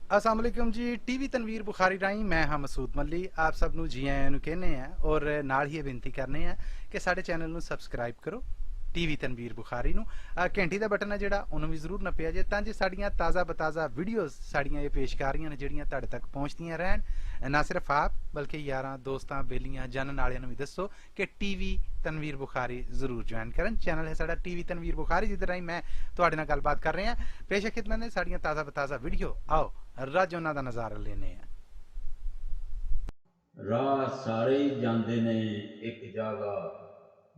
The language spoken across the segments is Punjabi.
अस्सलाम वालेकुम जी। टीवी तनवीर बुखारी राही मैं हाँ मसूद मल्ली आप सब ਨੂੰ ਜੀ ਆਇਆਂ ਨੂੰ ਕਹਿੰਦੇ ਆ ਔਰ ਨਾਲ ਹੀ ਇਹ ਬੇਨਤੀ ਕਰਨੇ ਆ ਕਿ ਸਾਡੇ ਚੈਨਲ ਨੂੰ ਸਬਸਕ੍ਰਾਈਬ ਕਰੋ ਟੀਵੀ ਤਨਵੀਰ ਬੁਖਾਰੀ ਨੂੰ ਘੰਟੀ ਦਾ ਬਟਨ ਹੈ ਜਿਹੜਾ ਉਹਨੂੰ ਵੀ ਜ਼ਰੂਰ ਨੱਪਿਆ ਜੇ ਤਾਂ ਜੇ ਸਾਡੀਆਂ ਤਾਜ਼ਾ ਬਤਾਜ਼ਾ ਵੀਡੀਓਜ਼ ਸਾਡੀਆਂ ਇਹ ਪੇਸ਼ ਕਰ ਰਹੀਆਂ ਨੇ ਜਿਹੜੀਆਂ ਤੁਹਾਡੇ ਤੱਕ ਪਹੁੰਚਦੀਆਂ ਰਹਿਣ। ਨਾ ਸਿਰਫ ਆਪ ਬਲਕਿ ਯਾਰਾਂ ਦੋਸਤਾਂ ਬੇਲੀਆਂ ਜਾਣਨ ਵਾਲਿਆਂ ਨੂੰ ਵੀ ਦੱਸੋ ਕਿ ਟੀਵੀ ਤਨਵੀਰ ਬੁਖਾਰੀ ਜ਼ਰੂਰ ਜੁਆਇਨ ਕਰਨ। ਚੈਨਲ ਹੈ ਸਾਡਾ ਟੀਵੀ ਤਨਵੀਰ ਬੁਖਾਰੀ ਜਿਹਦੇ ਰਾਹੀਂ ਮੈਂ ਤੁਹਾਡੇ ਨਾਲ ਗੱਲਬਾਤ ਕਰ ਰਿਹਾ। ਪੇਸ਼ ਖਿਦਮਤ ਨੇ ਸਾਡੀਆਂ ਤਾਜ਼ਾ ਬਤਾਜ਼ਾ ਵੀਡੀਓ ਆਓ ਰੱਜ ਉਹਨਾਂ ਦਾ ਨਜ਼ਾਰਾ ਲੈਨੇ ਆ। ਰਾਹ ਸਾਰੇ ਹੀ ਜਾਂਦੇ ਨੇ ਇੱਕ ਜਗ੍ਹਾ,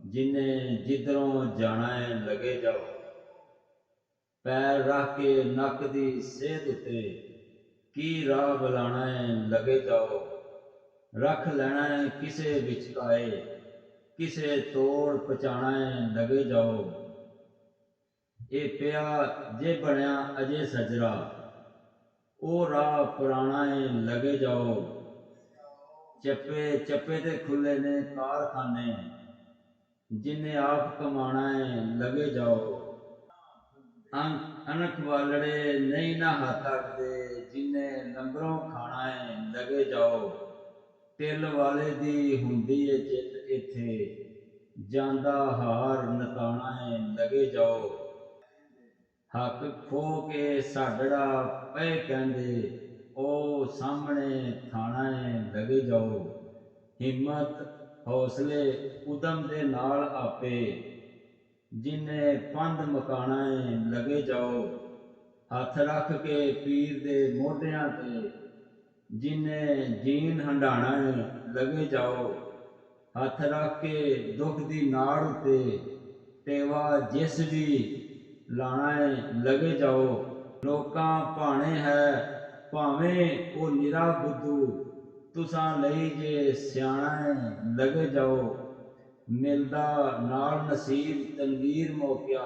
ਜਿਨੇ ਜਿੱਧਰੋਂ ਜਾਣਾ ਹੈ ਲਗੇ ਜਾਓ। ਪੈਰ ਰੱਖ ਕੇ ਨੱਕ ਦੀ ਸੇਧ ਉੱਤੇ, ਕੀ ਰਾਹ ਬੁਲਾਣਾ ਹੈ ਲਗੇ ਜਾਓ। ਰੱਖ ਲੈਣਾ ਹੈ ਕਿਸੇ ਵਿਚਕਾਏ, ਕਿਸੇ ਤੋੜ ਪਹੁੰਚਾਣਾ ਹੈ ਲਗੇ ਜਾਓ। ਇਹ ਪਿਆ ਜੇ ਬਣਿਆ ਅਜੇ ਸਜਰਾ, ਉਹ ਰਾਹ ਪੁਰਾਣਾ ਹੈ ਲਗੇ ਜਾਓ। ਚੱਪੇ ਚੱਪੇ ਤੇ ਖੁੱਲੇ ਨੇ ਕਾਰਖਾਨੇ, ਜਿਨੇ ਆਪ ਕਮਾਣਾ ਹੈ ਲਗੇ ਜਾਓ। ਅਣਖ ਵਾਲੜੇ ਨਹੀਂ ਨਾ ਹੱਥ ਅੱਡਦੇ, ਜਿਨੇ ਲੰਗਰੋਂ ਖਾਣਾ ਹੈ ਲਗੇ ਜਾਓ। ਤਿਲ ਵਾਲੇ ਦੀ ਹੁੰਦੀ ਏ ਜਿੱਤ ਇੱਥੇ, ਜਾਂਦਾ ਹਾਰ ਨਤਾਣਾ ਹੈ ਲਗੇ ਜਾਓ। ਹੱਕ ਖੋ ਕੇ ਸਾਡੜਾ ਪਏ ਕਹਿੰਦੇ, ਉਹ ਸਾਹਮਣੇ ਥਾਣਾ ਹੈ ਲਗੇ ਜਾਓ। ਹਿੰਮਤ ਹੌਸਲੇ ਉਦਮ ਦੇ ਨਾਲ ਆਪੇ, ਜਿਨੇ ਪੰਧ ਮਕਾਣਾ ਹੈ ਲਗੇ ਜਾਓ। ਹੱਥ ਰੱਖ ਕੇ ਪੀਰ ਦੇ ਮੋਢਿਆਂ ਤੇ, ਜਿਨੇ ਜੀਣ ਹੰਡਾਣਾ ਹੈ ਲਗੇ ਜਾਓ। ਹੱਥ ਰੱਖ ਕੇ ਦੁੱਖ ਦੀ ਨਾੜ ਉੱਤੇ, ਟੇਵਾ ਜਿਸ ਵੀ ਲਾਣਾ ਹੈ ਲਗੇ ਜਾਓ। ਲੋਕਾਂ ਭਾਣੇ ਹੈ ਭਾਵੇਂ ਉਹ ਨਿਰਾ ਬੁੱਧੂ, ਤੁਸਾਂ ਲਈ ਜੇ ਸਿਆਣਾ ਹੈ ਲਗੇ ਜਾਓ। ਮਿਲਦਾ ਨਾਲ ਨਸੀਬ ਤਨਵੀਰ ਮੌਕਿਆ,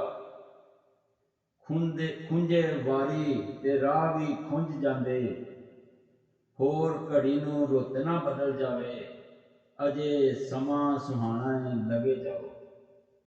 ਖੁੰਝੇ ਵਾਰੀ ਤੇ ਰਾਹ ਵੀ ਖੁੰਝ ਜਾਂਦੇ। ਹੋਰ ਘੜੀ ਨੂੰ ਰੁੱਤ ਨਾ ਬਦਲ ਜਾਵੇ, ਅਜੇ ਸਮਾਂ ਸੁਹਾਣਾ ਹੈ ਲਗੇ ਜਾਓ।